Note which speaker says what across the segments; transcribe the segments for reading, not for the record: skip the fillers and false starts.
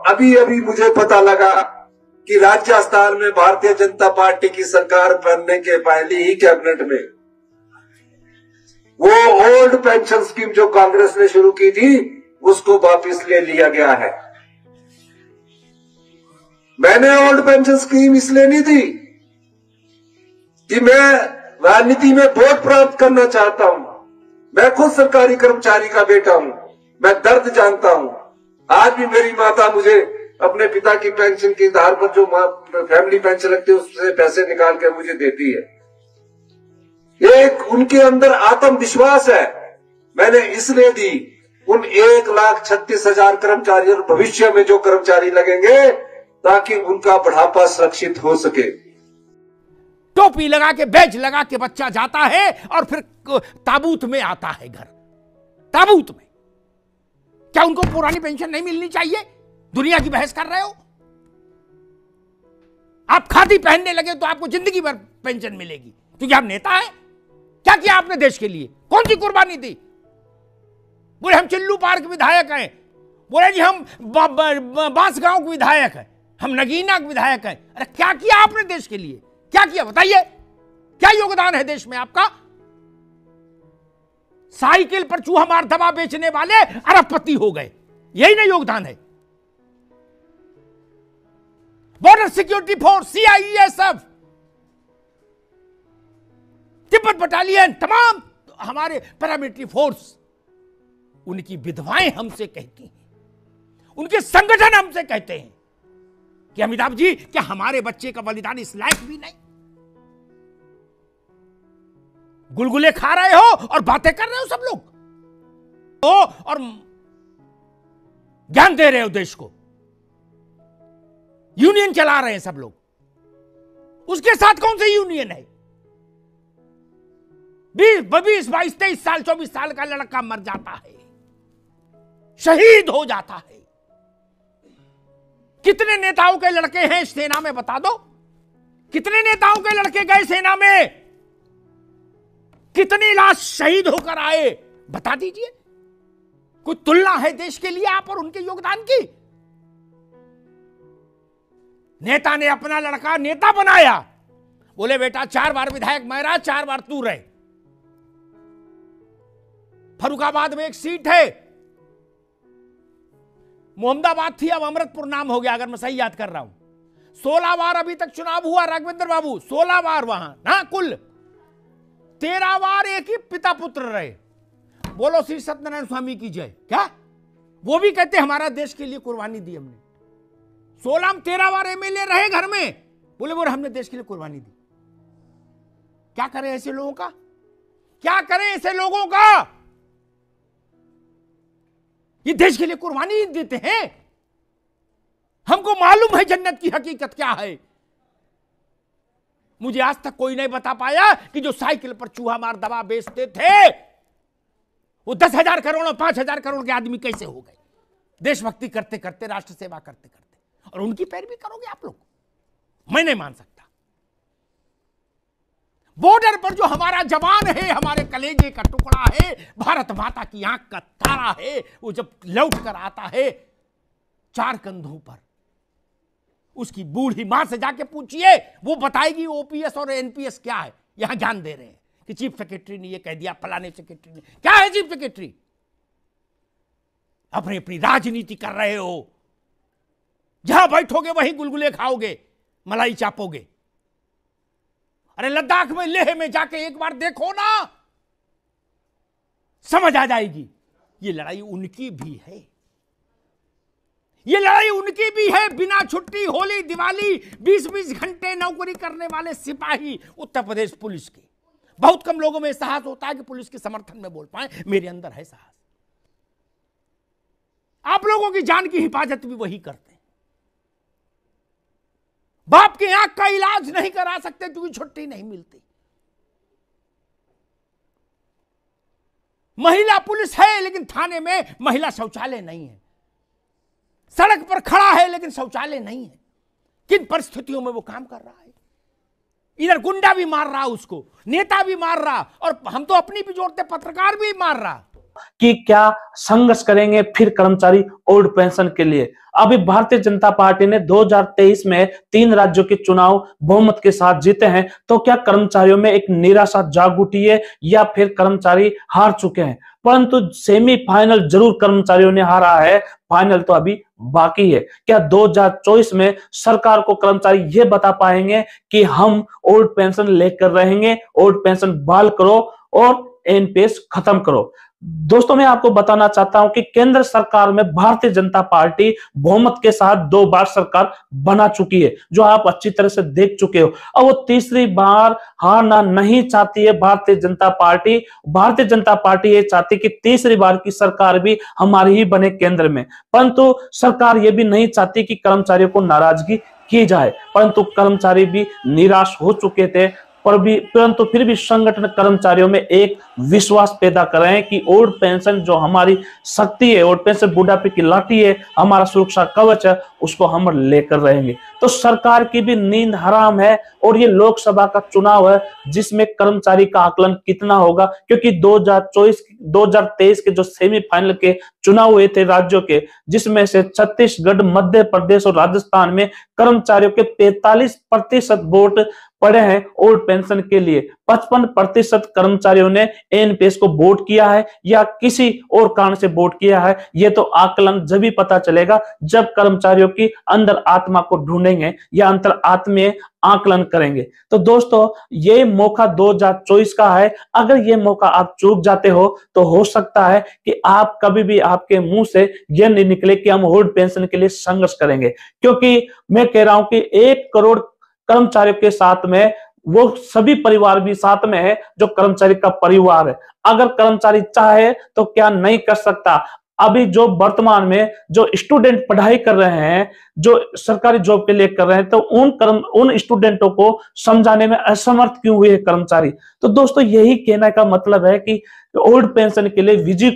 Speaker 1: अभी अभी मुझे पता लगा कि राजस्थान में भारतीय जनता पार्टी की सरकार बनने के पहले ही कैबिनेट में वो ओल्ड पेंशन स्कीम जो कांग्रेस ने शुरू की थी उसको वापस ले लिया गया है। मैंने ओल्ड पेंशन स्कीम इसलिए नहीं दी कि मैं राजनीति में वोट प्राप्त करना चाहता हूं। मैं खुद सरकारी कर्मचारी का बेटा हूं, मैं दर्द जानता हूं। आज भी मेरी माता मुझे अपने पिता की पेंशन के आधार पर जो फैमिली पेंशन रखती है उससे पैसे निकाल कर मुझे देती है। एक उनके अंदर आत्मविश्वास है, मैंने इसलिए दी। उन 1,36,000 कर्मचारी और भविष्य में जो कर्मचारी लगेंगे ताकि उनका बुढ़ापा सुरक्षित हो सके।
Speaker 2: टोपी लगा के बैज लगा के बच्चा जाता है और फिर ताबूत में आता है घर। ताबूत में क्या उनको पुरानी पेंशन नहीं मिलनी चाहिए? दुनिया की बहस कर रहे हो आप। खादी पहनने लगे तो आपको जिंदगी भर पेंशन मिलेगी क्योंकि आप नेता हैं। क्या किया आपने देश के लिए? कौन सी कुर्बानी दी? बोले हम चिल्लू पार्क विधायक हैं, बोले जी हम बांसगांव के विधायक हैं, हम नगीना के विधायक हैं। अरे क्या किया आपने देश के लिए? क्या किया बताइए? क्या योगदान है देश में आपका? साइकिल पर चूहा मार दवा बेचने वाले अरबपति हो गए, यही ना योगदान है? Border security force, CISF, Tibet battalion, तमाम हमारे पैरामिलिट्री फोर्स, उनकी विधवाएं हमसे कहती हैं, उनके संगठन हमसे कहते हैं कि अमिताभ जी क्या हमारे बच्चे का बलिदान इस लायक भी नहीं? गुलगुले खा रहे हो और बातें कर रहे हो सब लोग और ज्ञान दे रहे हो देश को। यूनियन चला रहे हैं सब लोग। उसके साथ कौन सी यूनियन है? 20, 22, 23 साल 24 साल का लड़का मर जाता है, शहीद हो जाता है। कितने नेताओं के लड़के हैं सेना में बता दो? कितने नेताओं के लड़के गए सेना में? कितनी लाश शहीद होकर आए बता दीजिए। कोई तुलना है देश के लिए आप और उनके योगदान की? नेता ने अपना लड़का नेता बनाया, बोले बेटा 4 बार विधायक मैं रहा, 4 बार तू रहे। फर्रुखाबाद में एक सीट है, मोहम्मदाबाद थी, अब अमृतपुर नाम हो गया अगर मैं सही याद कर रहा हूं। 16 बार अभी तक चुनाव हुआ राघवेंद्र बाबू, 16 बार वहां ना, कुल 13 बार एक ही पिता पुत्र रहे। बोलो श्री सत्यनारायण स्वामी की जय। क्या वो भी कहते हमारा देश के लिए कुर्बानी दी हमने? 16 में 13 बार एमएलए रहे घर में, बोले हमने देश के लिए कुर्बानी दी। क्या करें ऐसे लोगों का? क्या करें ऐसे लोगों का? ये देश के लिए कुर्बानी देते हैं। हमको मालूम है जन्नत की हकीकत क्या है। मुझे आज तक कोई नहीं बता पाया कि जो साइकिल पर चूहा मार दवा बेचते थे वो 10,000 करोड़ 5,000 करोड़ के आदमी कैसे हो गए? देशभक्ति करते करते, राष्ट्र सेवा करते करते, और उनकी पैरवी करोगे आप लोग? मैं नहीं मान सकता। बॉर्डर पर जो हमारा जवान है, हमारे कलेजे का टुकड़ा है, भारत माता की आंख का तारा है, वो जब लौट कर आता है 4 कंधों पर, उसकी बूढ़ी मां से जाके पूछिए, वो बताएगी ओपीएस और एनपीएस क्या है। यहां ज्ञान दे रहे हैं कि चीफ सेक्रेटरी ने ये कह दिया, फलाने सेक्रेटरी ने। क्या है चीफ सेक्रेटरी? अपनी अपनी राजनीति कर रहे हो। जहां बैठोगे वहीं गुलगुले खाओगे, मलाई चापोगे। अरे लद्दाख में, लेह में जाके एक बार देखो ना, समझ आ जाएगी। ये लड़ाई उनकी भी है, ये लड़ाई उनकी भी है। बिना छुट्टी, होली दिवाली 20-20 घंटे नौकरी करने वाले सिपाही उत्तर प्रदेश पुलिस के। बहुत कम लोगों में साहस होता है कि पुलिस के समर्थन में बोल पाए। मेरे अंदर है साहस। आप लोगों की जान की हिफाजत भी वही करते हैं। बाप की आंख का इलाज नहीं करा सकते क्योंकि छुट्टी नहीं मिलती। महिला पुलिस है लेकिन थाने में महिला शौचालय नहीं है। सड़क पर खड़ा है लेकिन शौचालय नहीं है। किन परिस्थितियों में वो काम कर रहा है? इधर गुंडा भी मार रहा, उसको नेता भी मार रहा, और हम तो अपनी भी जोड़ते, पत्रकार भी मार रहा।
Speaker 3: कि क्या संघर्ष करेंगे फिर कर्मचारी ओल्ड पेंशन के लिए? अभी भारतीय जनता पार्टी ने 2023 में 3 राज्यों के चुनाव बहुमत के साथ जीते हैं, तो क्या कर्मचारियों में एक निराशा जाग उठी है या फिर कर्मचारी हार चुके हैं? परंतु सेमीफाइनल जरूर कर्मचारियों ने हारा है, फाइनल तो अभी बाकी है। क्या 2024 में सरकार को कर्मचारी ये बता पाएंगे कि हम ओल्ड पेंशन लेकर रहेंगे, ओल्ड पेंशन बहाल करो और एनपीएस खत्म करो? दोस्तों, मैं आपको बताना चाहता हूं कि केंद्र सरकार में भारतीय जनता पार्टी बहुमत के साथ 2 बार सरकार बना चुकी है, जो आप अच्छी तरह से देख चुके हो। और वो तीसरी बार हारना नहीं चाहती है भारतीय जनता पार्टी। भारतीय जनता पार्टी ये चाहती है कि तीसरी बार की सरकार भी हमारी ही बने केंद्र में। परंतु सरकार ये भी नहीं चाहती कि कर्मचारियों को नाराजगी की जाए, परंतु कर्मचारी भी निराश हो चुके थे। परंतु फिर भी संगठन कर्मचारियों में एक विश्वास पैदा कर रहे हैं कि ओल्ड पेंशन जो हमारी शक्ति है, ओल्ड पेंशन बुढ़ापे की लाठी है, हमारा सुरक्षा कवच है, उसको हम लेकर रहेंगे। तो सरकार की भी नींद हराम है। और ये लोकसभा का चुनाव है जिसमें कर्मचारी का आकलन कितना होगा, क्योंकि 2023 के जो सेमीफाइनल के चुनाव हुए थे राज्यों के, जिसमें से छत्तीसगढ़, मध्य प्रदेश और राजस्थान में कर्मचारियों के 45% वोट पड़े हैं ओल्ड पेंशन के लिए। 55% कर्मचारियों ने एनपीएस को वोट किया है या किसी और कारण से वोट किया है। ये तो आकलन जब भी पता चलेगा जब कर्मचारियों की अंदर आत्मा को ढूंढेंगे या अंतर आत्मीय आकलन करेंगे। तो दोस्तों, ये मौका 2024 का है। अगर ये मौका आप चूक जाते हो तो हो सकता है कि आप कभी भी आपके मुंह से ये नहीं निकले कि हम ओल्ड पेंशन के लिए संघर्ष करेंगे, क्योंकि मैं कह रहा हूं कि 1 करोड़ कर्मचारियों के साथ में वो सभी परिवार भी साथ में है जो कर्मचारी का परिवार है। अगर कर्मचारी चाहे तो क्या नहीं कर सकता। अभी जो वर्तमान में जो स्टूडेंट पढ़ाई कर रहे हैं, जो सरकारी जॉब के लिए कर रहे हैं, तो उन स्टूडेंटों को समझाने में असमर्थ क्यों हुए कर्मचारी? तो दोस्तों, यही कहने का मतलब है कि ओल्ड पेंशन के लिए विजय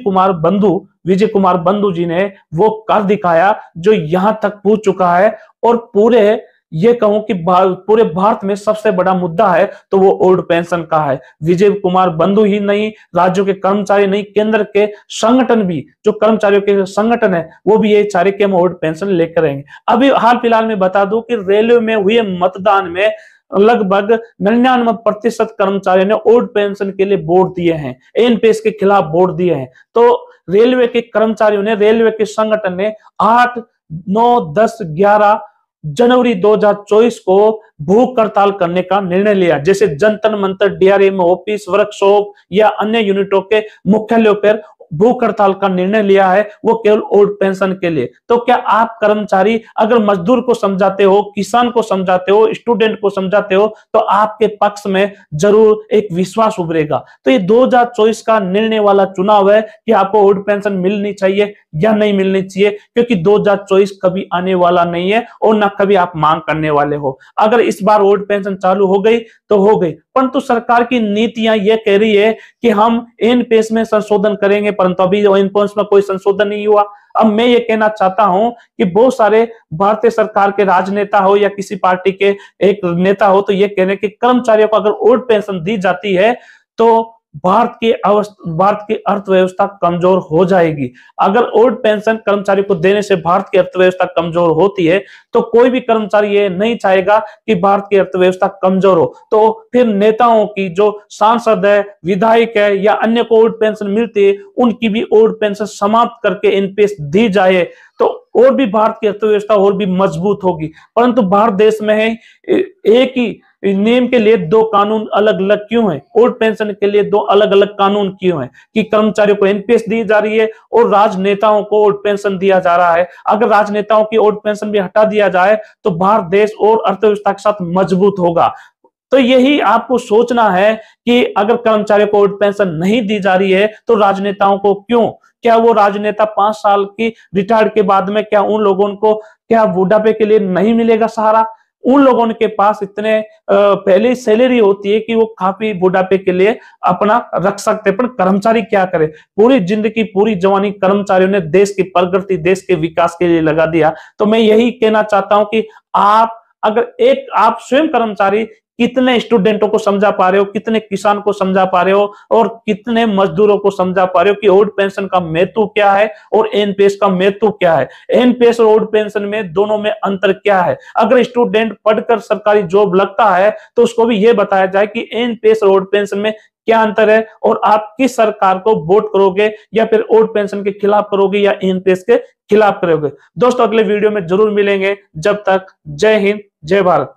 Speaker 3: कुमार बंधु जी ने वो कर दिखाया जो यहां तक पहुंच चुका है। और ये कहूं कि पूरे भारत में सबसे बड़ा मुद्दा है तो वो ओल्ड पेंशन का है। विजय कुमार बंधु ही नहीं, राज्यों के कर्मचारी नहीं, केंद्र के संगठन भी, जो कर्मचारियों के संगठन है, वो भी ये चाह रहे कि हम ओल्ड पेंशन लेकर आएंगे। अभी हाल फिलहाल में बता दूं कि रेलवे में हुए मतदान में लगभग 99% कर्मचारियों ने ओल्ड पेंशन के लिए वोट दिए हैं, एनपीएस के खिलाफ वोट दिए हैं। तो रेलवे के कर्मचारियों ने, रेलवे के संगठन ने 8, 9, 10, 11 जनवरी 2024 को भूख हड़ताल करने का निर्णय लिया। जैसे Jantar Mantar, DRM office, workshop या अन्य यूनिटों के मुख्यालयों पर भूख हड़ताल का निर्णय लिया है, वो केवल ओल्ड पेंशन के लिए। तो क्या आप कर्मचारी अगर मजदूर को समझाते हो, किसान को समझाते हो, स्टूडेंट को समझाते हो, तो आपके पक्ष में जरूर एक विश्वास उभरेगा। तो ये 2024 का निर्णय वाला चुनाव है कि आपको ओल्ड पेंशन मिलनी चाहिए या नहीं मिलनी चाहिए, क्योंकि 2024 कभी आने वाला नहीं है और ना कभी आप मांग करने वाले हो। अगर इस बार ओल्ड पेंशन चालू हो गई तो हो गई, परंतु सरकार की नीतियां ये कह रही है कि हम एनपीएस में संशोधन करेंगे, परंतु अभी एनपीएस में कोई संशोधन नहीं हुआ। अब मैं ये कहना चाहता हूं कि बहुत सारे भारतीय सरकार के राजनेता हो या किसी पार्टी के एक नेता हो, तो ये कह रहे हैं कि कर्मचारियों को अगर ओल्ड पेंशन दी जाती है तो भारत की अर्थव्यवस्था कमजोर हो जाएगी। अगर ओल्ड पेंशन कर्मचारी को देने से भारत की अर्थव्यवस्था कमजोर होती है तो कोई भी कर्मचारी ये नहीं चाहेगा कि भारत की अर्थव्यवस्था कमजोर हो। तो फिर नेताओं की, जो सांसद है, विधायक है या अन्य को ओल्ड पेंशन मिलती है, उनकी भी ओल्ड पेंशन समाप्त करके एनपीएस दी जाए तो और भी भारत की अर्थव्यवस्था और भी मजबूत होगी। परंतु भारत देश में है एक ही नियम के लिए 2 कानून अलग अलग क्यों है? ओल्ड पेंशन के लिए 2 अलग अलग कानून क्यों है कि कर्मचारियों को एनपीएस दी जा रही है और राजनेताओं को ओल्ड पेंशन दिया जा रहा है? अगर राजनेताओं की ओल्ड पेंशन भी हटा दिया जाए तो भारत देश और अर्थव्यवस्था के साथ मजबूत होगा। तो यही आपको सोचना है कि अगर कर्मचारियों को ओल्ड पेंशन नहीं दी जा रही है तो राजनेताओं को क्यों? क्या वो राजनेता 5 साल की रिटायर्ड के बाद में क्या उन लोगों को क्या बुढ़ापे के लिए नहीं मिलेगा सहारा? उन लोगों के पास इतने पहले सैलरी होती है कि वो काफी बुढ़ापे के लिए अपना रख सकते हैं। पर कर्मचारी क्या करे? पूरी जिंदगी, पूरी जवानी कर्मचारियों ने देश की प्रगति, देश के विकास के लिए लगा दिया। तो मैं यही कहना चाहता हूं कि आप स्वयं कर्मचारी कितने स्टूडेंटों को समझा पा रहे हो, कितने किसान को समझा पा रहे हो और कितने मजदूरों को समझा पा रहे हो कि ओल्ड पेंशन का महत्व क्या है और एनपीएस का महत्व क्या है। एनपीएस और ओल्ड पेंशन में दोनों में अंतर क्या है। अगर स्टूडेंट पढ़कर सरकारी जॉब लगता है तो उसको भी यह बताया जाए कि एनपीएस और ओल्ड पेंशन में क्या अंतर है और आप किस सरकार को वोट करोगे, या फिर ओल्ड पेंशन के खिलाफ करोगे या एनपीएस के खिलाफ करोगे। दोस्तों अगले वीडियो में जरूर मिलेंगे, जब तक जय हिंद जय भारत।